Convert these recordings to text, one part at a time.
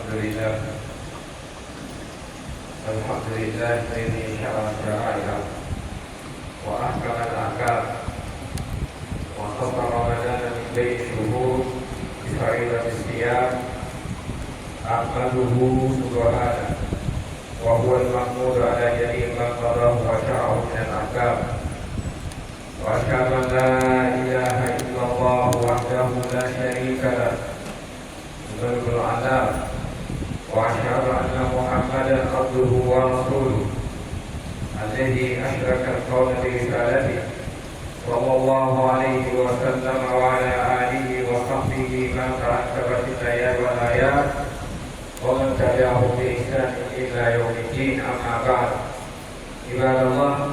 لله الحمد لله الذي شرع الشرائع وأحكم الأحكام وخص رمضان من بين الشهور بفريضة الصيام أحمده سبحانه وهو المحمود على جميع ما قضاه وشرعه من الأحكام وأشهد أن لا إله إلا الله وحده لا شريك له ملك العذاب وأشهد أن محمدا عبده ورسوله الذي أشرك القول برسالته صلى الله عليه وسلم وعلى آله وصحبه من ترتبت الآيات والآيات ومن تبعه بإحسان إلى يوم الدين أما بعد عباد الله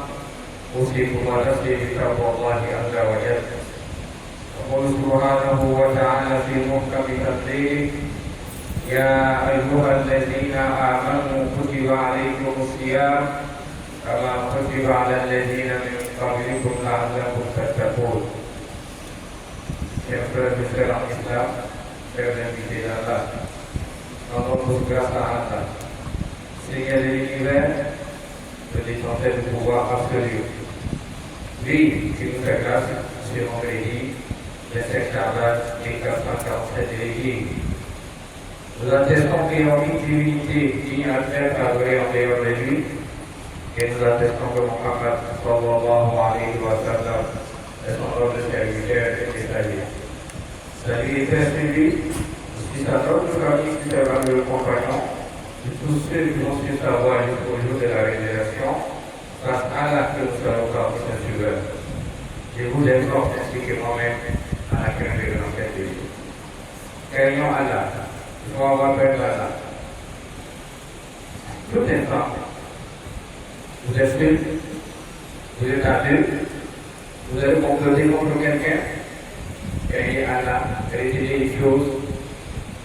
أوصيكم ونفسي بتقوى الله عز وجل يقول سبحانه وتعالى في محكم تنزيله يا أيها الذين آمنوا كتب عليكم الصيام كما كتب على الذين من قبلكم لعلكم تتقون. Chers frères et sœurs en islam, chers invités d'Allah, dans notre grâce à Allah, Seigneur de l'univers, le détenteur du pouvoir absolu, lui qui nous fait grâce sur vendredi, le 7 Shaban 1447 de l'Église. Nous attestons qu'il y a une divinité digne à faire adorer en dehors de lui, et nous attestons que Muhammad sallallahu alayhi wa sallam est son ordre de serviteur et messager. Salut et paix sur lui, aussi sa notre famille, ses valeureux compagnons, de tous ceux qui ont su savoir jusqu'au jour de la résurrection, grâce à Allah que nous soyons parmi ses suiveurs. Je vous exhorte ainsi que moi-même à la crainte de l'enquête de Dieu. Craignons Allah. Il faut avoir peur d'Allah. Tout instant, vous êtes seul, vous êtes à deux, vous allez comploter contre quelqu'un, craignez Allah, retenez les choses.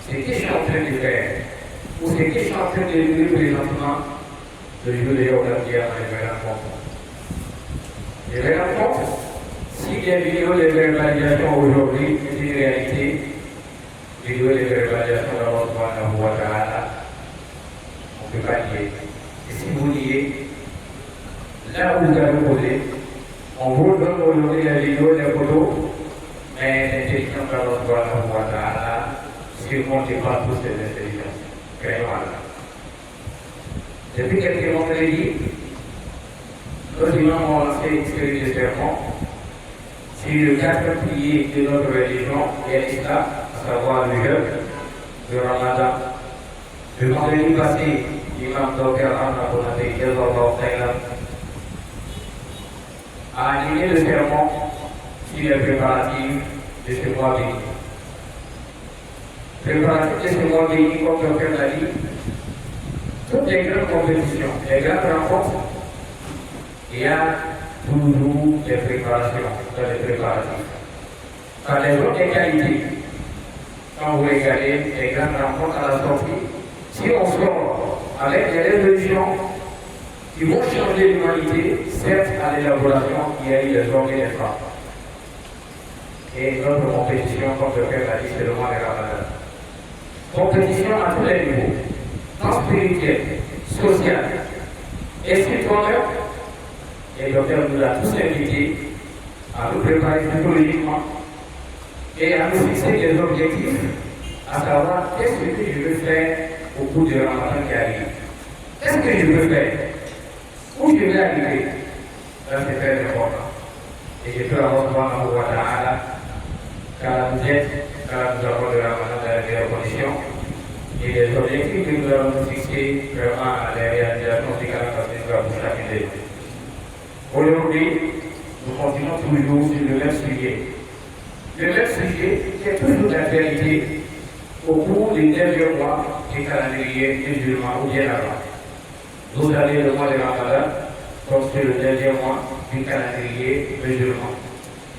Ce que je suis en train de faire, ou ce que je suis en train de vivre présentement, le jour de Yom Kippur, je vais rendre. Je vais rendre. Si les vidéos de verbalisation aujourd'hui est une réalité, vidéo de verbalisation d'Allah subhanahu wa ta'ala, on ne peut pas nier. Et si vous niez, là où vous avez posé, on vous donne aujourd'hui la vidéo des photos, mais l'intelligence d'Allah subhanahu wa ta'ala surmonte pas toutes ces intelligences. Craignons Allah. Depuis quelques vendredis, nos imams ont lancé une série de sermons sur le quatre piliers de notre religion et l'islam, à savoir le jeûne, le ramadan. Le vendredi passé, l'imam Dr. Anna Bonate a animé le sermon sur les préparatifs de ce mois béni. Préparatifs de ce mois béni, comme le Dr. l'a dit, toutes les grandes compétitions, les grandes rencontres, il y a toujours des préparations, des préparatifs. Quand les autres qualités, quand vous regardez les grandes rencontres à la sortie, si on sort avec des résolutions qui vont changer l'humanité, certes à l'élaboration, il y a eu des hommes et des femmes. Et notre compétition, comme le Père l'a dit, c'est le mois de Ramadan. Compétition à tous les niveaux, tant spirituel, social, et spirituel. Et le Docteur nous a tous invités à nous préparer psychologiquement et à nous fixer des objectifs, à savoir qu'est-ce que je veux faire au cours du Ramadan qui arrive. Qu'est-ce que je veux faire? Où je vais arriver? Ça c'est très important. Et je peux avoir subhanahu wa ta'ala, car nous avons le Ramadan dans les meilleures conditions. Et les objectifs que nous avons fixés vraiment à la réalisation du calendrier pour chacun d'eux. Aujourd'hui, nous continuons toujours sur le même sujet. Le même sujet qui est toujours d'actualité au cours des derniers mois du calendrier musulman ou bien avant. Nous allons le mois de Ramadan, comme c'est le dernier mois du calendrier musulman.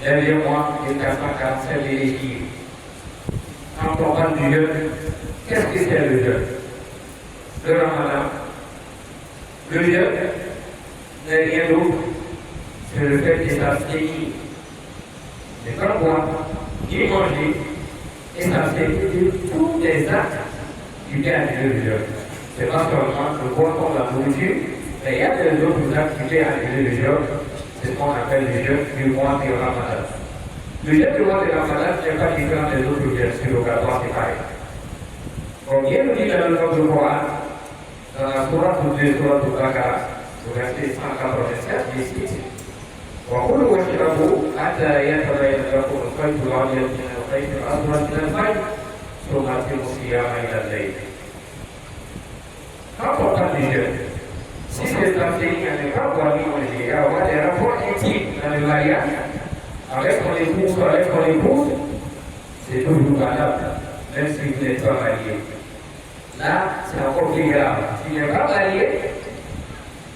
Dernier mois du 447 de l'Église. Quand on parle du jeûne, qu'est-ce que c'est le jeûne? Le Ramadan. Le jeûne n'est rien d'autre. C'est le fait que ça s'équilibre. Ne pas boire, ni manger, et ça s'équilibre de tous les actes activités individuelles. C'est pas seulement le contrôle de la nourriture, mais il y a des autres activités individuelles, c'est ce qu'on appelle le jeûne du mois de Ramadan. Le jeûne du mois de Ramadan n'est pas différent des autres jeûnes surrogatoires, c'est pareil. Comme Dieu nous dit dans le Coran, dans la Sourate Al-Baqarah, au verset 187, il cite وكلوا واشربوا حتى يتبين لكم الخيط الابيض من الخيط الاسود من الفجر ثم اتموا الصيام الى الليل. Important du jeûne. Si cette enseigne n'est pas bonne, il y avoir des rapports intimes dans le mariage, avec son épouse ou avec son épouse, c'est toujours valable, même si vous n'êtes pas marié. Là, c'est encore plus grave. Si vous n'êtes pas marié,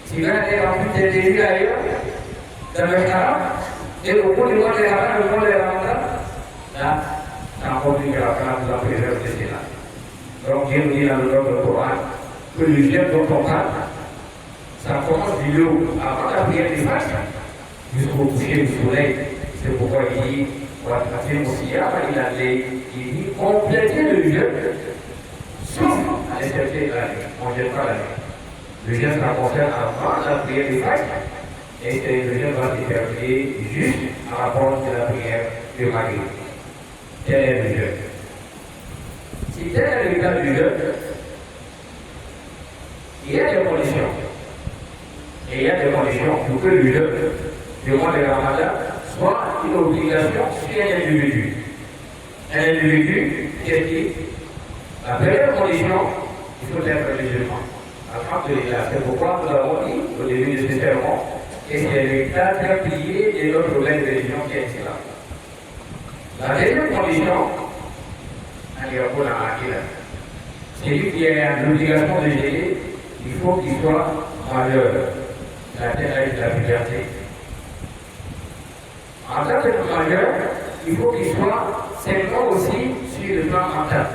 si vous avez rempli des désirs ailleurs, dans le haram, et au bout du mois de Ramadan, le mois de Ramadan, là, c'est encore plus grave quand vous en préservez cela. Donc, Dieu nous dit dans le Coran que le jeûne dont on parle, ça commence du jour avant la prière du Fajr jusqu'au coucher du soleil. C'est pourquoi il dit, il dit compléter le jeûne, sauf à l'exception de la nuit. On ne jeûne pas la nuit. Le jeûne, ça concerne avant la prière du Fajr. Et le jeûne va se terminer juste à rapport de la prière de Marie. Quel est le jeûne? Si tel est le cas du jeûne, il y a des conditions. Et il y a des conditions pour que le jeûne du mois de Ramadan soit une obligation sur un individu. Un individu qui est dit, la première condition, il faut être musulman. Alhamdulillah, c'est pourquoi nous avons dit au début de ce sermon, et c'est le cadre pilier de notre nouvelle religion qui est l'islam. La deuxième condition, c'est lui qui a l'obligation de gérer, il faut qu'il soit majeur, la tête de la puberté. En tant que majeur, il faut qu'il soit seulement aussi sur le plan mental.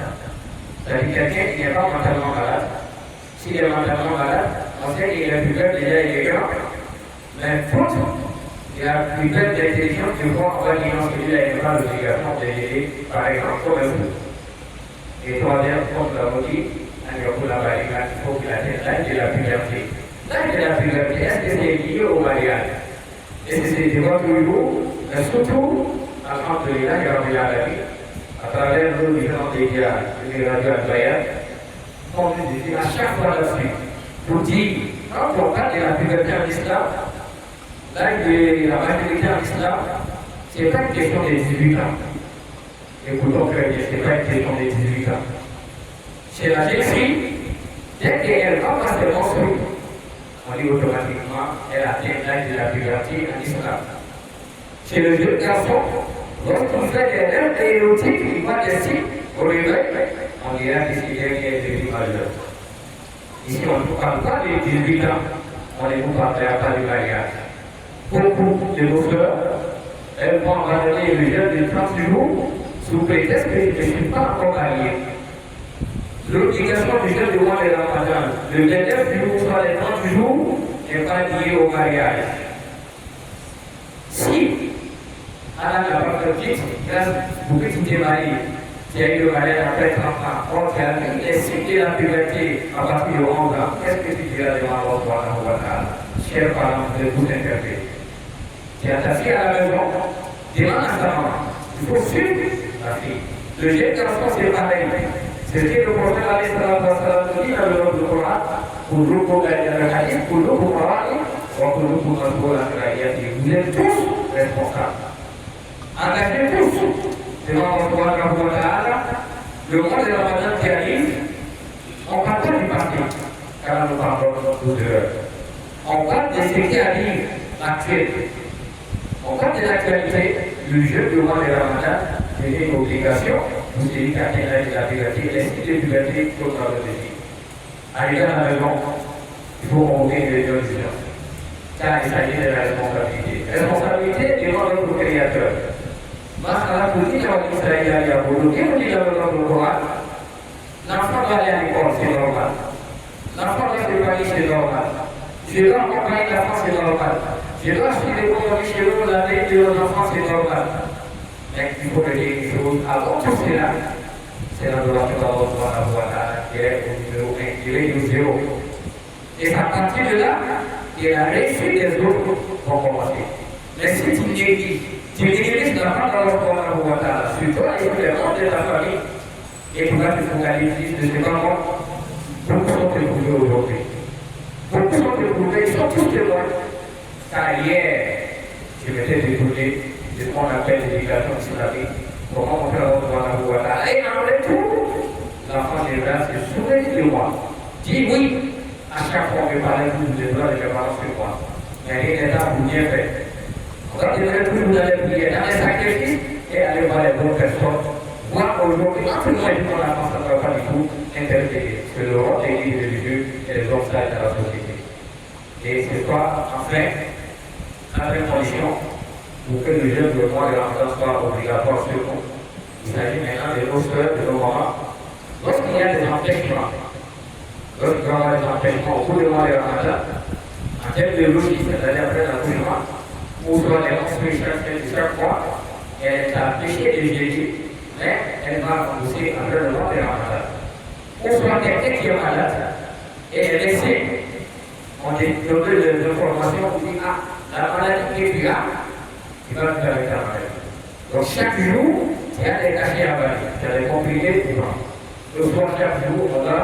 C'est-à-dire quelqu'un qui n'est pas mentalement malade. S'il est mentalement malade, on sait qu'il est puberté, déjà il est grand. Mais faute, il y a une telle d'intelligence de voir en voyant que lui n'a pas l'obligation de gérer, par exemple, comme un fou. Et troisième, comme nous l'avons dit, il faut qu'il atteigne l'âge de la puberté. L'âge de la puberté, est-ce que c'est lié au mariage? Est-ce que c'est des voies toujours? Mais surtout, alhamdulillah, il y a la vie, à travers nos différents médias, les radios incroyables, on nous dit à chaque fois là-dessus, pour dire, quand on parle de la puberté en islam, l'âge de la majorité en islam, ce n'est pas une question de 18 ans. Écoutons très bien, ce n'est pas une question de 18 ans. C'est la jeune fille, dès qu'elle va passer le menstrues, on dit automatiquement, elle atteint l'âge de la puberté en islam. Chez le jeune garçon, lorsqu'on fait des rêves érotiques, il voit des signes au réveil, on dira que c'est quelqu'un qui est devenu majeur. Ici, on ne parle pas de 18 ans, on ne vous parle pas du mariage. Beaucoup de nos fleurs, elles vont abandonner le jeûne de 30 jours sous prétexte que je ne suis pas encore marié. L'obligation du jeûne du mois de Ramadan, le 29 jour, soit les 30 jours, n'est pas lié au mariage. Si, à la petite, grâce au petit mari, qui a eu le mariage après 30 ans, or qui a mis les signes de la puberté à partir de 11 ans, qu'est-ce que tu diras devant Allah subhanahu wa ta'ala? Chers parents, de tout interpréter. Tu es attaché à la maison, demande à sa maman, il faut suivre la fille. Le jeune garçon, c'est pareil. C'est ce que le prophète nous dit dans le nom du Coran, pour nous, pour le hadith, pour nous, pour Coran, pour nous, pour nous, vous êtes tous responsables. Engagez tous devant Allah, le mois de Ramadan qui arrive, on parle pas du passé, car nous parlons de l'heure. On parle de ce qui arrive actuel. On parle de l'actualité, le jeûne du mois de Ramadan, c'est une obligation pour celui qui atteint l'âge de la puberté, l'esprit de puberté, comme dans le défi. Arrivé à la maison, il faut convoquer les deux gens. Car il s'agit de la responsabilité. Responsabilité devant notre Créateur. Masalah politique en Israël, il y a beaucoup de gens qui ont le Coran. L'enfant va aller à l'école, c'est normal. L'enfant va se marier, c'est normal. Je dois accompagner l'enfant, c'est normal. Je dois suivre les compromis chez nous, la vie de nos enfants, c'est normal. Mais il faut que les choses, avant tout cela, c'est l'adoration d'Allah. il est au numéro 1, il est au 0. Et c'est à partir de là, et la réussite des autres vont commencer. Mais si tu négliges la part dans leur corps, sur toi et sur les membres de ta famille, et tu vas te focaliser de ce moment, beaucoup sont éprouvés aujourd'hui. Beaucoup sont éprouvés, ils sont tous témoins. Car hier, je m'étais détourné de ce qu'on appelle l'éducation islamique. Comment on fait la Ouattara. Et en retour, l'enfant de grâce se souvient de moi. Dit oui, à chaque fois que je parlais de droits de parents sur moi. Mais rien n'est là pour bien faire. Quand je vais toujours dans les prières, dans les sacrifices, et aller voir les bonnes personnes. Moi, aujourd'hui, absolument, je ne pense pas du tout interférer. Parce que le rôle des livres religieux et les obstacles dans la société. Et c'est quoi, enfin, la vraie condition pour que le jeûne de mois de Ramadan soit obligatoire sur nous. Il s'agit maintenant de nos soeurs, de nos mamans. Lorsqu'il y a des empêchements, lorsqu'il y a des empêchements au cours du mois de Ramadan, en termes de logique, c'est-à-dire après l'accouchement, ou soit les menstrues chaque mois, elle est empêchée de jeûner, mais elle va rembourser après le mois de Ramadan. Ou soit quelqu'un qui est malade et elle est laissée. On donne des informations, on dit, ah, la maladie qui est là, il va faire avec la maladie. Donc chaque jour, il y a des cachets à bannir, il y a des comprimés pour moi. Le soir, chaque jour, on va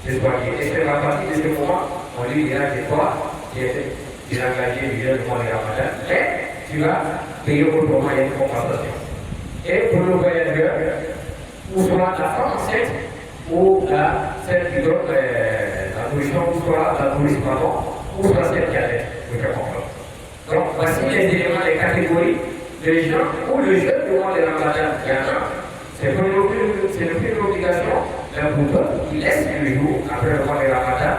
se soigner. Et c'est à partir de ce moment, on lui dira que toi, tu es engagé du jeûne de mois de Ramadan, mais tu vas payer autrement, il y a une compensation. Et pour le voyageur, ou soit la femme enceinte, ou celle qui donne la nourriture, ou soit la nourriture, ou soit celle qui a l'aide, donc voici les éléments, les catégories de gens où le jeûne du mois de Ramadan, il y en a. C'est plus une obligation, mais pour d'autres, ils laissent le jour après le mois de Ramadan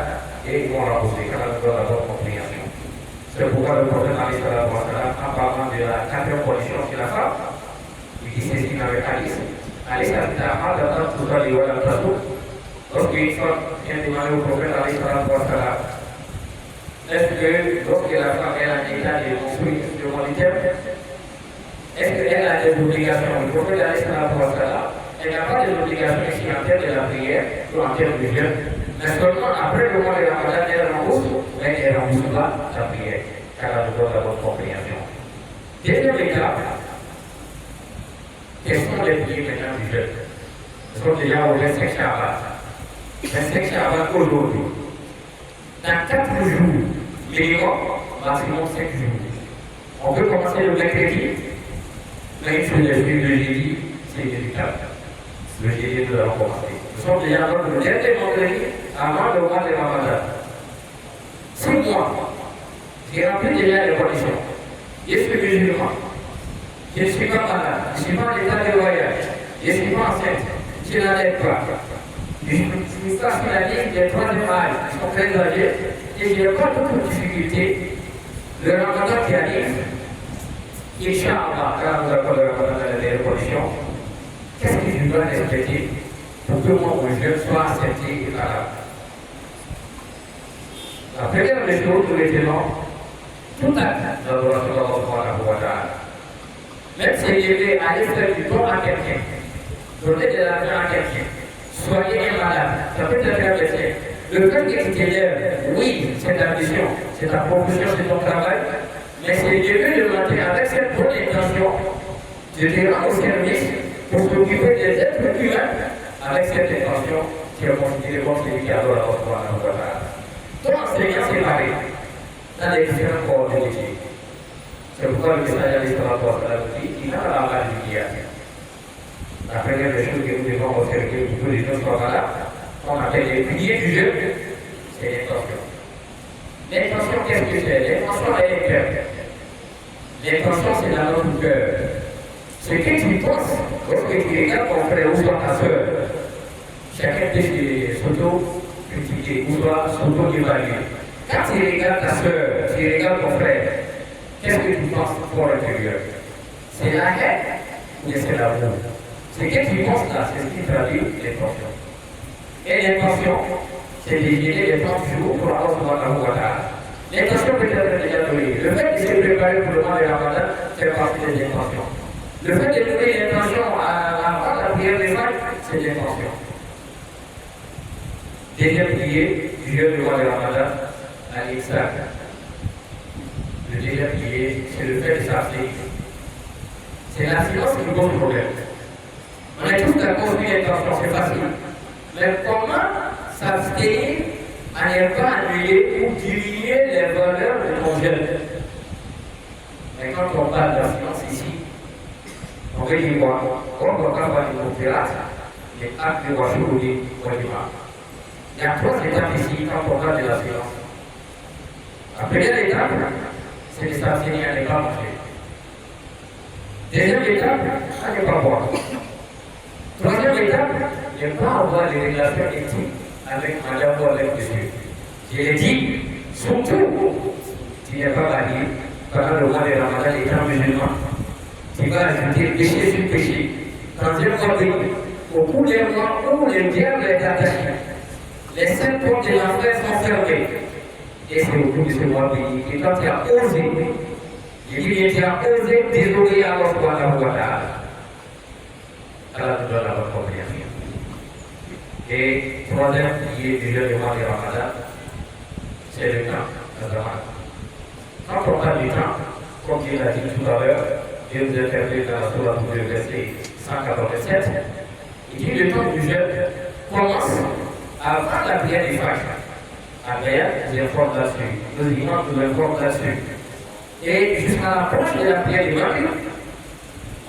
et ils vont rembourser quand on donne la bonne compréhension. C'est pourquoi le prophète en parlant de la quatrième condition chez la femme, il dit c'est ce qu'il avait Alice. Alice a dit à Ahmad d'attendre pour toi les rois dans le plateau. Lorsqu'une femme vient demander au prophète Alice est-ce que lorsque la femme est en état de construire le monitaire, est-ce qu'elle a des obligations? Le prophète Alice elle n'a pas d'obligation ici en termes de la prière ou en termes de jeûne. Mais seulement après le mois de Ramadan, elle rembourse, mais elle ne rembourse pas la prière, car elle nous donne la bonne compréhension. Deuxième étape, quels sont les prières maintenant du jeûne? Nous sommes déjà au 25 Shaban. 25 Shaban aujourd'hui. Dans 4 jours, minimum, maximum 5 jours. On peut commencer le mercredi, mais il faut le jeudi, c'est inévitable. Le jeudi, nous allons commencer. Nous sommes déjà dans le dernier vendredi avant le mois de Ramadan. 6 mois, j'ai rempli déjà les conditions. Je suis musulman, je ne suis pas malade, je ne suis pas en état de voyage, je ne suis pas enceinte, je n'en ai pas. Je suis pas sur la liste des 3 âges qui sont très âgés et je n'ai pas d'autres difficultés. Le Ramadan qui arrive, Inch'Allah, quand nous avons le Ramadan dans les meilleures conditions, qu'est-ce que je dois respecter pour que mon jeûne soit accepté et valable? La première des choses, nous mettons tout acte d'adoration d'Allah. Même si je vais aller faire du don à quelqu'un, donner de l'argent à quelqu'un, soigner un malade, ça peut être un médecin. Le fait que tu t'élèves, oui, c'est ta mission, c'est ta profession, c'est ton travail, mais c'est Dieu de matin avec cette bonne intention de te rendre au service pour s'occuper des êtres humains avec cette intention qui est considérée comme celui qui adore Allah. Ton enseignant séparé dans les différents corps de métier. C'est pourquoi le message à l'histoire dit qu'il n'a pas la base du guillard. La première des choses que nous devons observer pour que les gens soient valables, qu'on appelle les piliers du jeûne, c'est l'intention. L'intention, qu'est-ce que c'est? L'intention est le cœur. L'intention, c'est dans notre cœur. Ce que tu penses, lorsque tu regardes ton frère ou soit ta soeur, chacun peut s'auto-critiquer ou soit s'auto-évaluer. Quand tu regardes ta soeur, tu regardes ton frère, qu'est-ce que tu penses pour l'intérieur? C'est la haine ou c'est l'amour? Ce que tu penses là, c'est ce qui traduit l'intention. Et l'intention, c'est de gagner les 30 jours pour avoir son Ramadan. L'intention peut être déjà donnée. Le fait de se préparer pour le mois de Ramadan fait partie des intentions. Le fait de donner l'intention avant la prière des fêtes, c'est l'intention. Deuxième pilier du jeûne du mois de Ramadan, al-Islam. Le deuxième pilier, c'est le fait de s'abstenir. C'est la silence qui pose problème. On est tous d'accord sur l'intention, c'est facile. Mais comment s'abstenir à ne pas annuler ou diminuer les valeurs de ton jeûne? Mais quand on parle de la silence ici, on veut dire quoi? On ne doit pas avoir une conférence, les actes de Washouri au Lima. Il y a trois étapes ici quand on parle de la silence. La première étape, c'est de s'abstenir à ne pas manger. Deuxième étape, à ne pas boire. Troisième étape, ne pas avoir des relations intimes avec madame ou avec monsieur. Je l'ai dit, surtout, tu n'es pas marié pendant le mois de Ramadan étant musulman. Tu vas ajouter péché sur péché. Dans un mois béni, au bout des mois où le diable est attaché, les sept portes de l'enfer sont fermées. Et c'est au bout de ce mois béni que quand tu as osé, je dis bien tu as osé désobéir à Allah subhanahu wa ta'ala. Allah nous donne la bonne compréhension. Et troisième pilier du jeûne du mois de Ramadan, c'est le temps, le Ramadan. Quand on parle du temps, comme je l'ai dit tout à l'heure, je vous ai fait dans la sourate du verset 187, il dit le temps du jeûne commence avant la prière du Fajr. Après, nous informe là-dessus. Nos imams nous informent là-dessus. Et jusqu'à l'approche de la prière du Maghrib,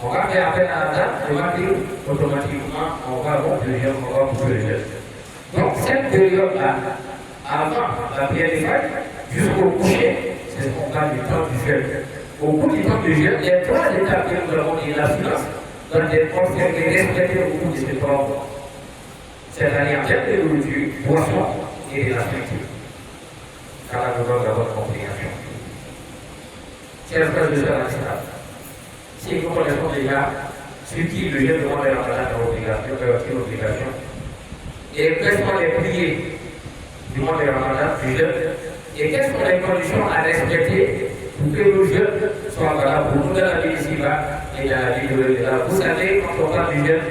on va faire appel à la date, le Maghrib, automatiquement, on va rompre le jeûne, on va couper le jeûne. Donc, cette période-là, avant la prière du Fajr, jusqu'au coucher, c'est ce qu'on parle du temps du jeûne. Au bout du temps du jeûne, il y a trois étapes que nous avons dit la silence doit être observée et respectée au bout de ces trois mois. C'est-à-dire en termes de nourriture, boisson et de la structure. Car là, nous avons la bonne compréhension. C'est la phrase de ça. Si nous connaissons déjà ce qui le jeûne demande la malade dans l'obligation, et quelles sont les prières du mois de Ramadan, du jeûne, et quelles sont les conditions à respecter pour que le jeûne soit valable pour nous dans la vie ici-bas et dans la vie de l'au-delà. Vous savez, quand on parle du jeûne,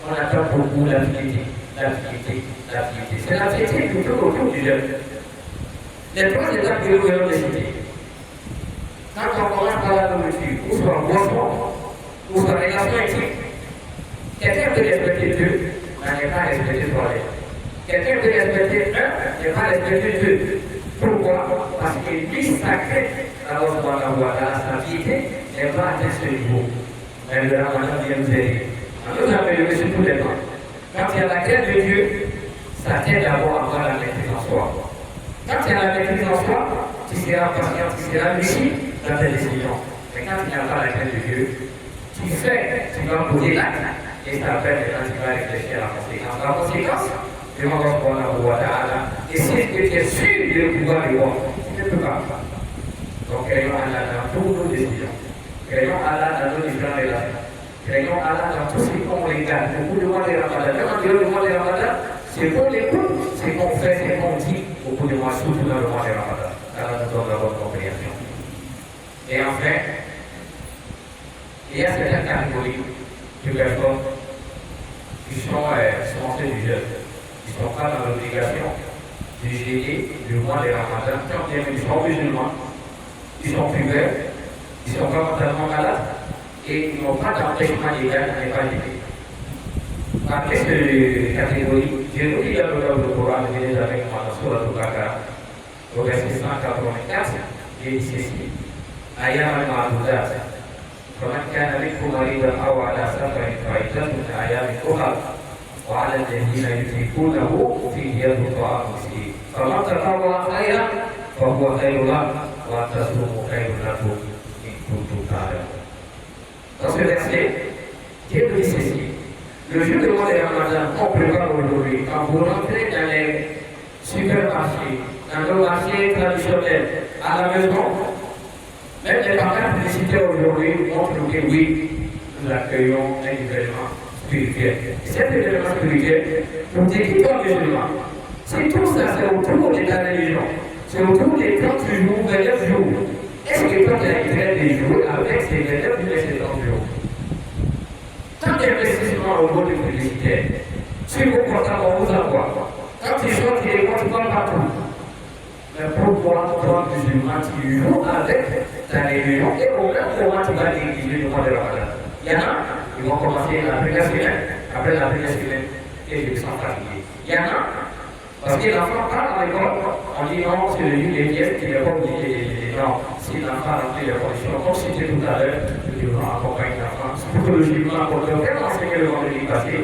on attend beaucoup l'activité. C'est l'activité qui tourne autour du jeûne. Les trois étapes que nous allons décider. Quand on commence par la nourriture, ou soit boisson, ou soit relation intime, quelqu'un peut respecter deux, mais n'est pas respecter trois. Quelqu'un peut respecter un, n'est pas respecter deux. Pourquoi? Parce que lui sacré, alors on va avoir sa piété, n'est pas atteint ce niveau. Mais le Ramadan vient nous aider. On nous a amélioré sur tous les plans. Quand il y a la crainte de Dieu, ça t'aide d'abord à avoir la maîtrise en soi. Quand il y a la maîtrise en soi, tu seras patient, tu seras lucide dans tes décisions. Mais quand tu n'as pas la crainte de Dieu, tu fais, tu vas poser l'acte, et ça fait maintenant tu vas réfléchir à la conséquence. La conséquence, demande à Allah, et si tu es sûr de pouvoir le voir, tu ne peux pas. Donc, craignons Allah dans toutes nos décisions. Craignons Allah dans nos différentes relations. Craignons Allah dans tout ce qu'on regarde. Au bout du mois de Ramadan, même en dehors du mois de Ramadan, c'est qu'on écoute, c'est qu'on fait, c'est qu'on dit au bout du mois, surtout dans le mois de Ramadan. Allah nous donne la bonne compréhension. Et enfin, il y a certaines catégories de personnes qui sont sorties du jeûne, qui ne sont pas dans l'obligation de jeûner le mois de Ramadan. Quand ils sont musulmans, ils sont fumeurs, ils ne sont pas mentalement malades et ils n'ont pas d'empêchement légal à ne pas jeûner. Parmi ces catégories, j'ai lu dans le Coran, je l'ai avec moi dans Surah Al-Baqarah, au verset 184, il dit ceci. أياما معدودات فمن كان منكم مريضا أو على سفر فعدة من أيام أخر وعلى الذين يطيقونه فدية طعام مسكين فمن تطوع خيرا فهو خير له وأن تصوموا خير لكم إن كنتم تعلمون. Dans ce verset, Dieu dit ceci. Le jour de mois de Ramadan, on prépare aujourd'hui, quand vous rentrez dans les supermarchés, dans nos marchés traditionnels, à la maison, même les parents publicitaires aujourd'hui montrent que oui, nous accueillons un événement spirituel. Et cet événement spirituel, pour dire qui sont musulmans, c'est tout ça, c'est autour de ta religion. C'est autour des 30 jours, 29 jours. Est-ce que toi, tu as intérêt de jouer avec ces 29 ou ces 30 jours? Tant d'investissement au niveau de publicitaire, si vous comptez, on vous envoie. Quand tu sors de l'école, tu parles partout. Mais pourquoi toi, musulman, tu joues avec ta religion et au même moment, tu vas négliger le mois de Ramadan? Il y en a, ils vont commencer la première semaine, après la première semaine, et ils sont fatigués. Il y en a, parce que l'enfant parle à l'école, on dit non, c'est le livre des pièces, il n'est pas obligé de les non. Si l'enfant remplit les conditions, comme c'était tout à l'heure, nous devons accompagner l'enfant psychologiquement pour faire enseigner le vendredi passé,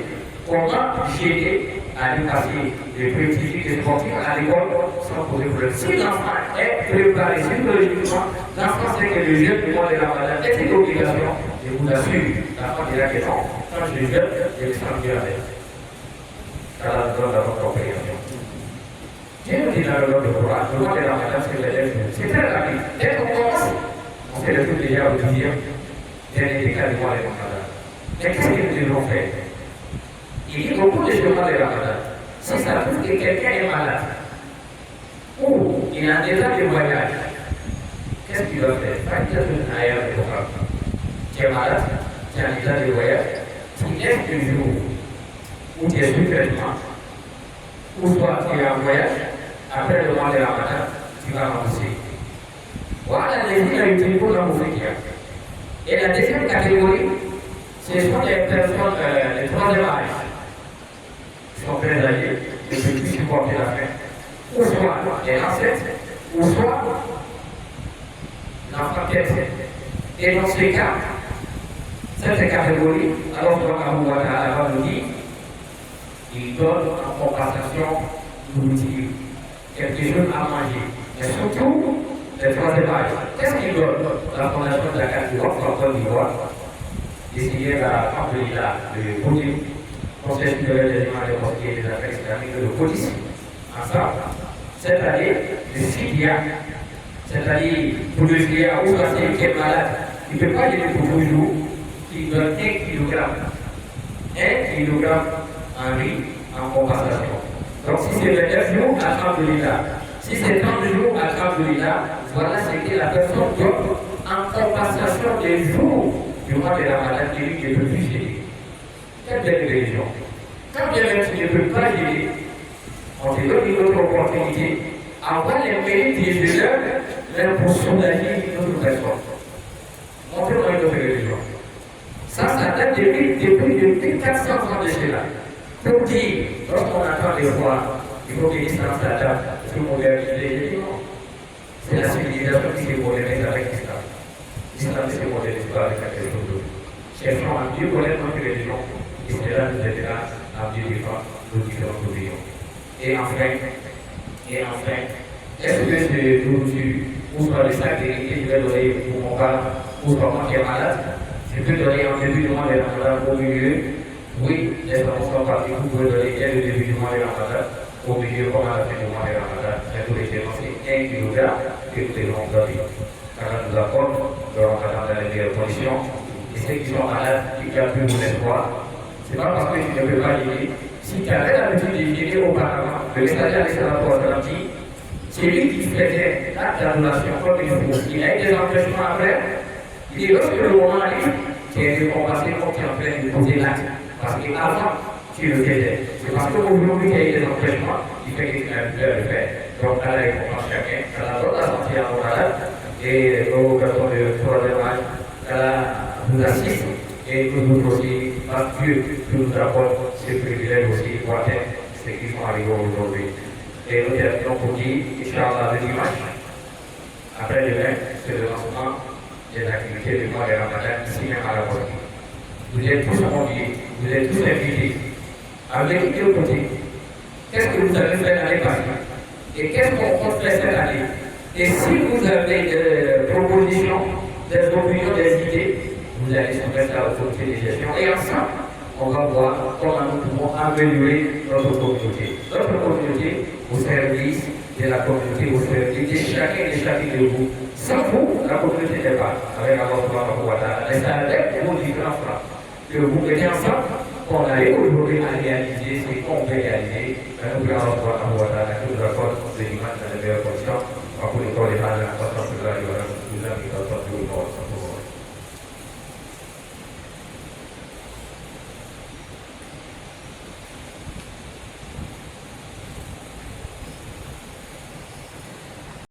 comment gérer à lui passer les prérequis et sportifs à l'école sans poser problème. Si l'enfant est préparé psychologiquement, l'enfant sait que le jeûne du mois de Ramadan est une obligation, je vous assure, l'enfant dira que non, quand je jeûne, je me sens bien avec. Car la besoin d'avoir compréhension. Dieu nous dit dans le nom de Coran, le mois de Ramadan, c'est très rapide. Dès qu'on commence, on fait le truc déjà au 10e, dernier cas du mois de Ramadan. Mais qu'est-ce que nous devons faire? Il dit beaucoup de choses dans le Ramadan. Si ça prouve que quelqu'un est malade, ou il est en état de voyage, qu'est-ce qu'il doit faire? Pas dire une ailleurs de Coran. Tu es malade, tu es en état de voyage, tu laisses le jour où tu es sous traitement, ou soit tu es en voyage, après le mois de Ramadan, tu vas rembourser. Voilà les inégalités pour la mouvement. Et la deuxième catégorie, ce sont les personnes, les troisième âge. Ils sont très âgés, et ne peuvent plus supporter la faim. Ou soit les ancêtres, ou soit l'enfant tête. Et dans ces cas, cette catégorie, alors Abu Bakr nous dit, il donne en compensation nourriture, quelque chose à manger. Mais surtout, les troisième âge. Qu'est-ce qu'il donne? La fondation de la Côte d'Ivoire, décidé par le Côté, Conseil supérieur des aliments des mosquées et des affaires islamiques de Côtis, ensemble, cette année, le Syria, c'est-à-dire pour le Syria où c'est qui est malade, il ne peut pas donner pour toujours, il donne 1 kg. 1 kg en riz en compensation. Donc si c'est 29 jours, alhamdoulilah. Si c'est 30 jours, alhamdoulilah, voilà ce que la personne donne en compensation des jours du mois de la maladie qui lui ne peut plus gérer. Quelle belle religion. Quand bien même tu ne peux pas gérer, on te donne une autre opportunité. Avoir les mérites des jeûnes, même pour soulager une autre personne. Montrez-moi une autre religion. Ça date depuis 400 ans de cela. Pour dire, lorsqu'on attend des voix, il faut que l'islam s'adapte, il faut moderniser. C'est la civilisation qui s'est modernisée avec l'islam. L'islam ne s'est modernisé pas avec la religion d'autre. Cherchons à mieux connaître notre religion, et cela nous aidera à mieux défendre nos différentes opinions. Et enfin, est-ce que c'est nourriture ou soit le sac que je vais donner pour mon père ou pour moi qui est malade? Je peux donner en début du mois de Ramadan au milieu. Oui, les enfants sont partis, vous pouvez donner dès le début du mois de Ramadan, au milieu comme à la fin du mois de Ramadan. Mais pour les dénoncer 1 kg que nous devons donner. Car nous apporte le Ramadan dans les meilleures conditions. Et ceux qui sont malades, qui ont plus l'espoir, ce n'est pas parce que tu ne peux pas gagner. Si tu avais l'habitude de gagner auparavant, le messager avec sa rapport dit, c'est lui qui faisait l'acte d'adoration comme il faut. Il a eu des empêchements après. Il dit, lorsque le moment arrive, tu es récompensé comme tu es en train de poser l'acte. Parce qu'avant, tu le faisais. C'est parce qu'aujourd'hui, il y a eu des empêchements qui fait que tu n'as plus à le faire. Donc, à la récompense chacun, à la bonne santé à mon malade, et aux personnes de troisième âge, nous assiste, et nous aussi, parce que Dieu nous apporte ces privilèges aussi pour atteindre ce qui sont arrivés aujourd'hui. Et nous terminons pour dire, Inch'Allah, le dimanche, après demain, c'est le lancement des activités du mois de Ramadan, ici même à la Côte. Vous êtes tous conviés, vous êtes tous invités. Avec deux côtés. Qu'est-ce que vous avez fait l'année passée? Et qu'est-ce qu'on compte faire cette année? Et si vous avez des propositions, des opinions, des idées, vous allez soumettre à la comité de gestion. Et ensemble, on va voir comment nous pouvons améliorer notre communauté. Notre communauté au service de la communauté, au service de chacun et chacune de vous. Sans vous, la communauté n'est pas. Avec Allah subhanahu wa ta'ala. Mais c'est avec vos différents frères que vous mettez ensemble qu'on arrive aujourd'hui à réaliser ce qu'on veut réaliser. Nous prions Allah subhanahu wa ta'ala que nous accorde les images dans les meilleures conditions. Pour les corps des malades, la croissance de la vie, nous invitons à sortir au monde.